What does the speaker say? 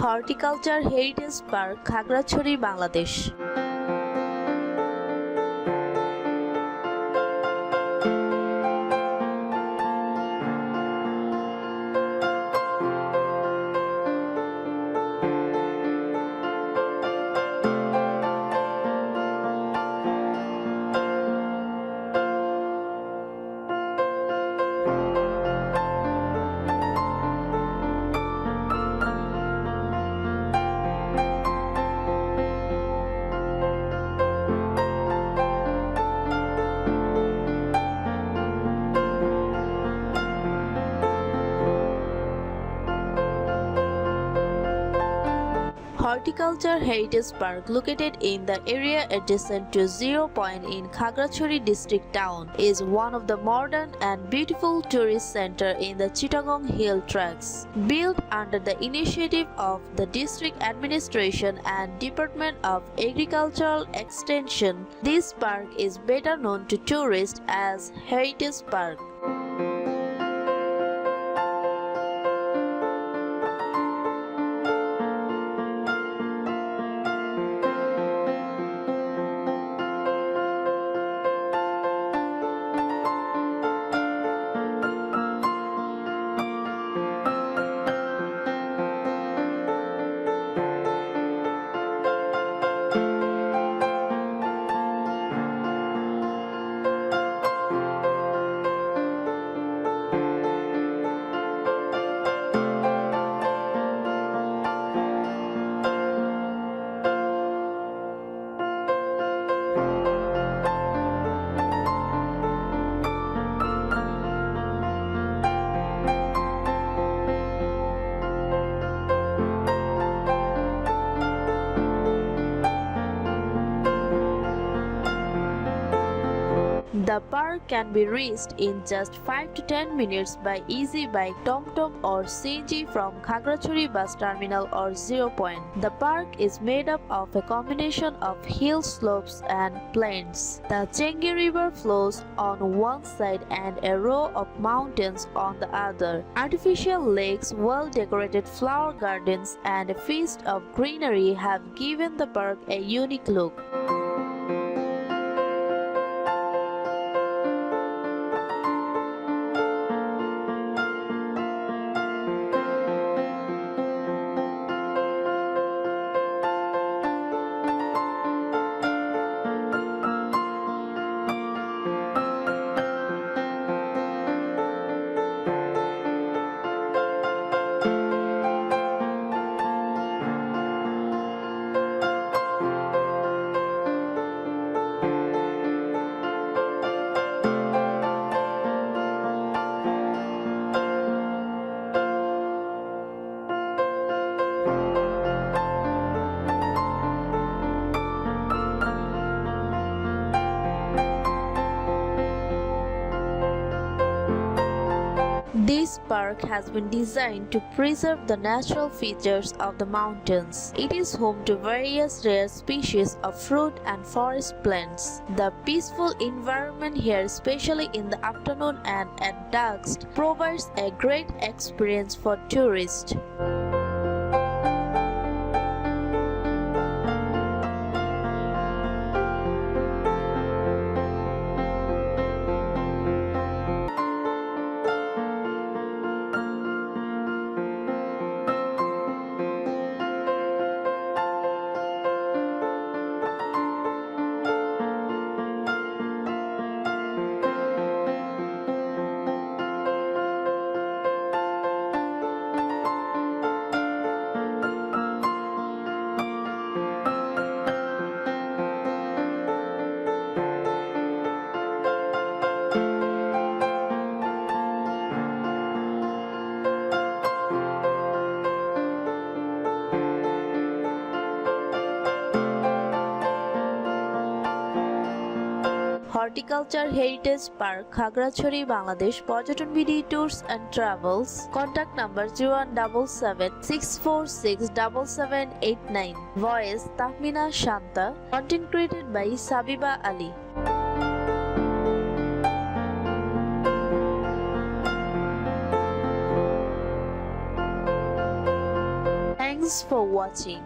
Horticulture Heritage Park, Khagrachhari, Bangladesh. Horticulture Heritage Park, located in the area adjacent to Zero Point in Khagrachari district town, is one of the modern and beautiful tourist center in the Chittagong Hill Tracts. Built under the initiative of the district administration and Department of Agricultural Extension, this park is better known to tourists as Heritage Park. The park can be reached in just 5 to 10 minutes by easy bike, TomTom or CNG from Khagrachari bus terminal or Zero Point. The park is made up of a combination of hill slopes and plains. The Chengi River flows on one side and a row of mountains on the other. Artificial lakes, well-decorated flower gardens, and a feast of greenery have given the park a unique look. This park has been designed to preserve the natural features of the mountains. It is home to various rare species of fruit and forest plants. The peaceful environment here, especially in the afternoon and at dusk, provides a great experience for tourists. Horticulture Heritage Park, Khagrachari, Bangladesh. Porjoton BD Tours and Travels. Contact number 0177 646 7789. Voice Tahmina Shanta. Content created by Sabiba Ali. Thanks Thanks for watching.